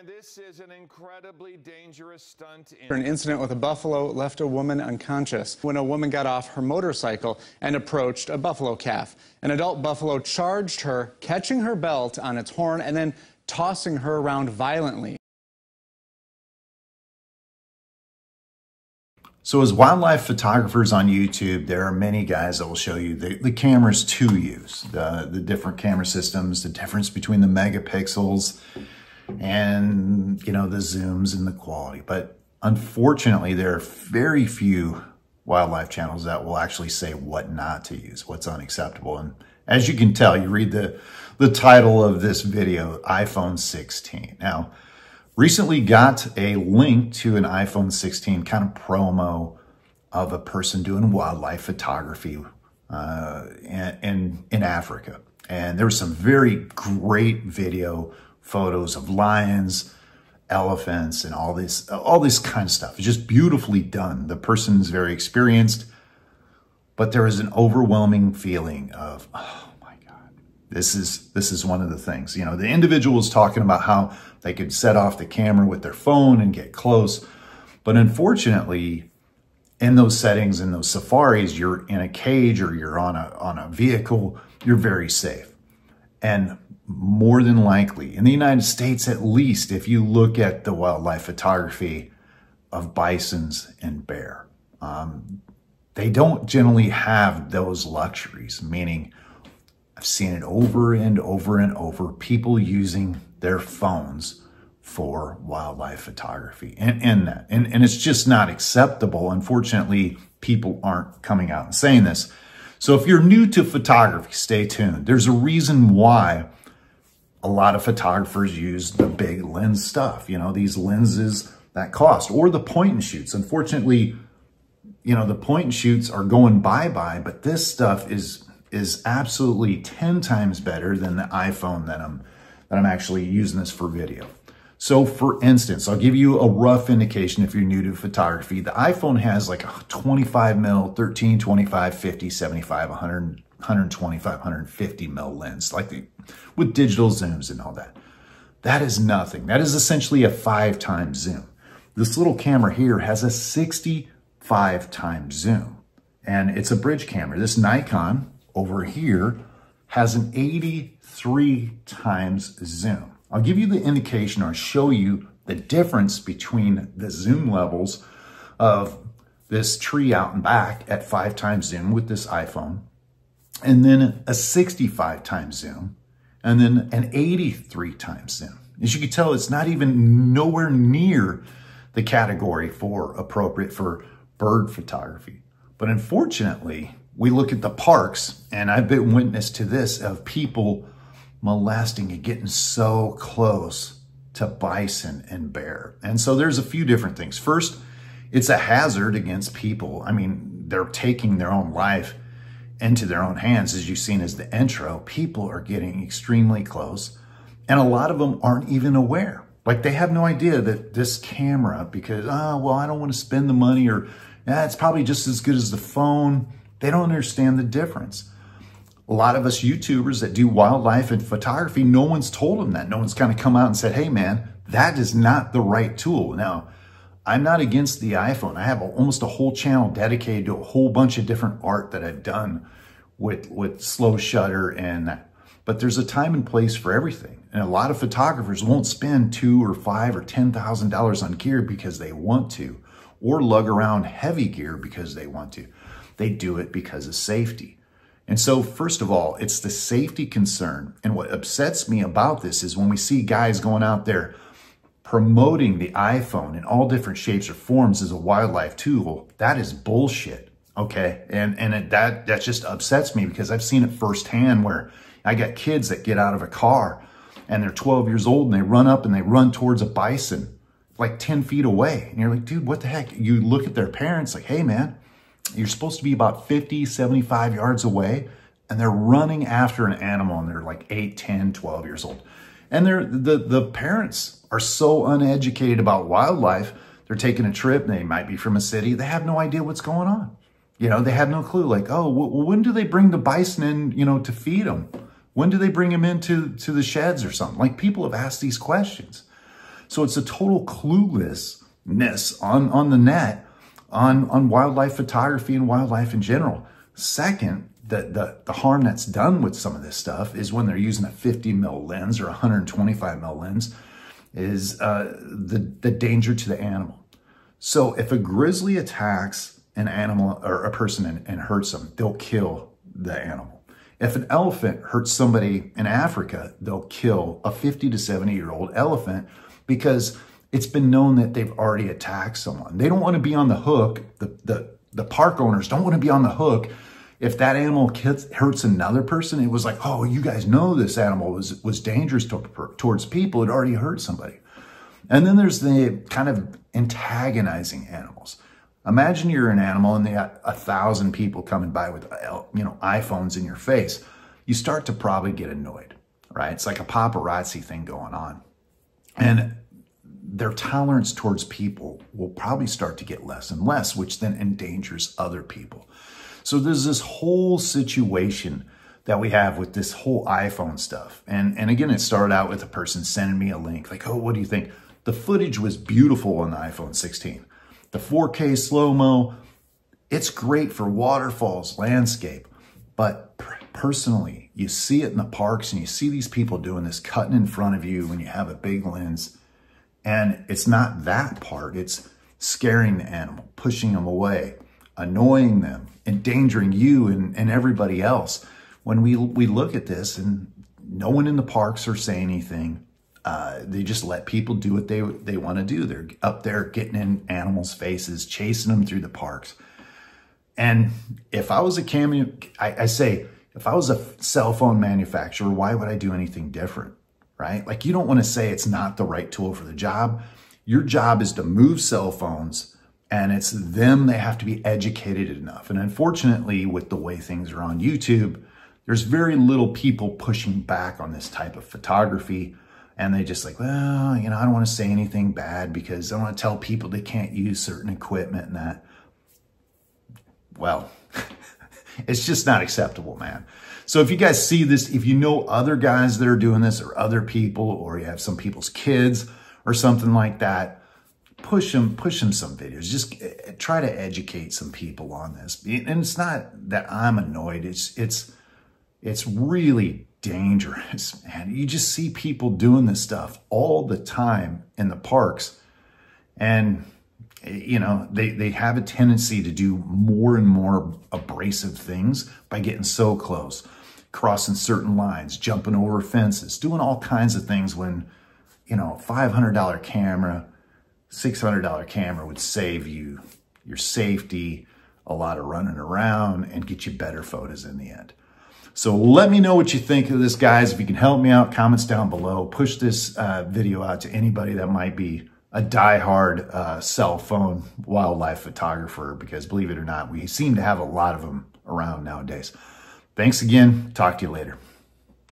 And this is an incredibly dangerous stunt. An incident with a buffalo left a woman unconscious when a woman got off her motorcycle and approached a buffalo calf. An adult buffalo charged her, catching her belt on its horn and then tossing her around violently. So as wildlife photographers on YouTube, there are many guys that will show you the cameras to use, the different camera systems, the difference between the megapixels and, you know, the zooms and the quality. But unfortunately, there are very few wildlife channels that will actually say what not to use, what's unacceptable. And as you can tell, you read the title of this video, iPhone 16. Now, recently got a link to an iPhone 16 kind of promo of a person doing wildlife photography in Africa. And there was some very great video photos of lions, elephants, and all this kind of stuff. It's just beautifully done. The person's very experienced, but there is an overwhelming feeling of, oh my God, this is one of the things. You know, the individual is talking about how they could set off the camera with their phone and get close. But unfortunately, in those settings, in those safaris, you're in a cage or you're on a vehicle, you're very safe. And more than likely, in the United States at least, if you look at the wildlife photography of bisons and bear, they don't generally have those luxuries, meaning I've seen it over and over and over, people using their phones for wildlife photography and it's just not acceptable. Unfortunately, people aren't coming out and saying this. So if you're new to photography, stay tuned. There's a reason why a lot of photographers use the big lens stuff, you know, these lenses that cost, or the point and shoots. Unfortunately, you know, the point and shoots are going bye-bye, but this stuff is absolutely 10 times better than the iPhone that I'm actually using this for video. So for instance, I'll give you a rough indication if you're new to photography. The iPhone has like a 25 mil, 13, 25, 50, 75, 100, 125, 150 mil lens, with digital zooms and all that. That is nothing. That is essentially a 5x zoom. This little camera here has a 65 times zoom, and it's a bridge camera. This Nikon over here has an 83 times zoom. I'll give you the indication or show you the difference between the zoom levels of this tree out and back at 5x zoom with this iPhone, and then a 65 times zoom, and then an 83 times zoom. As you can tell, it's not even nowhere near the category for appropriate for bird photography. But unfortunately, we look at the parks, and I've been witness to this, of people molesting and getting so close to bison and bear. And so there's a few different things. First, it's a hazard against people. I mean, they're taking their own life into their own hands. As you've seen as the intro, people are getting extremely close, and a lot of them aren't even aware. Like, they have no idea that this camera, because, oh, well, I don't want to spend the money, or it's probably just as good as the phone. They don't understand the difference. A lot of us YouTubers that do wildlife and photography, no one's told them that. No one's kind of come out and said, hey man, that is not the right tool. Now, I'm not against the iPhone. I have almost a whole channel dedicated to a whole bunch of different art that I've done with slow shutter and that. But there's a time and place for everything. And a lot of photographers won't spend $2,000 or $5,000 or $10,000 on gear because they want to, or lug around heavy gear because they want to. They do it because of safety. And so, first of all, it's the safety concern. And what upsets me about this is when we see guys going out there promoting the iPhone in all different shapes or forms as a wildlife tool. That is bullshit, okay? That just upsets me, because I've seen it firsthand, where I got kids that get out of a car and they're 12 years old and they run up and they run towards a bison like 10 feet away. And you're like, dude, what the heck? You look at their parents like, hey man, you're supposed to be about 50, 75 yards away, and they're running after an animal, and they're like 8, 10, 12 years old. And the parents are so uneducated about wildlife. They're taking a trip, and they might be from a city. They have no idea what's going on. You know, they have no clue. Like, oh, well, when do they bring the bison in, you know, to feed them? When do they bring them into the sheds or something? Like, people have asked these questions. So it's a total cluelessness on the net on wildlife photography and wildlife in general. Second, the harm that's done with some of this stuff is when they're using a 50 mil lens or 125 mil lens is the danger to the animal. So if a grizzly attacks an animal or a person and hurts them, they'll kill the animal. If an elephant hurts somebody in Africa, they'll kill a 50 to 70-year-old elephant because it's been known that they've already attacked someone. They don't want to be on the hook. The park owners don't want to be on the hook. If that animal hurts another person, it was like, oh, you guys know this animal was dangerous towards people. It already hurt somebody. And then there's the kind of antagonizing animals. Imagine you're an animal and they got 1,000 people coming by with, iPhones in your face. You start to probably get annoyed, right? It's like a paparazzi thing going on. And their tolerance towards people will probably start to get less and less, which then endangers other people. So there's this whole situation that we have with this whole iPhone stuff. And again, it started out with a person sending me a link like, oh, what do you think? The footage was beautiful on the iPhone 16. The 4K slow-mo, it's great for waterfalls, landscape. But personally, you see it in the parks and you see these people doing this, cutting in front of you when you have a big lens. And it's not that part. It's scaring the animal, pushing them away, annoying them, endangering you and everybody else. When we look at this and no one in the parks are saying anything, they just let people do what they want to do. They're up there getting in animals' faces, chasing them through the parks. And if I was if I was a cell phone manufacturer, why would I do anything different, right? Like, you don't want to say it's not the right tool for the job. Your job is to move cell phones, and it's them, they have to be educated enough. And unfortunately, with the way things are on YouTube, there's very little people pushing back on this type of photography. And they just like, well, I don't want to say anything bad because I want to tell people they can't use certain equipment and that. Well, it's just not acceptable, man. So if you guys see this, if you know other guys that are doing this or other people, or you have some people's kids or something like that, push them some videos. Just try to educate some people on this. And it's not that I'm annoyed. It's really dangerous, man. You just see people doing this stuff all the time in the parks. And, they have a tendency to do more and more abrasive things by getting so close, crossing certain lines, jumping over fences, doing all kinds of things when, $500 camera, $600 camera would save you your safety, a lot of running around, and get you better photos in the end. So let me know what you think of this, guys. If you can help me out, comments down below. Push this video out to anybody that might be a diehard cell phone wildlife photographer, because believe it or not, we seem to have a lot of them around nowadays. Thanks again. Talk to you later.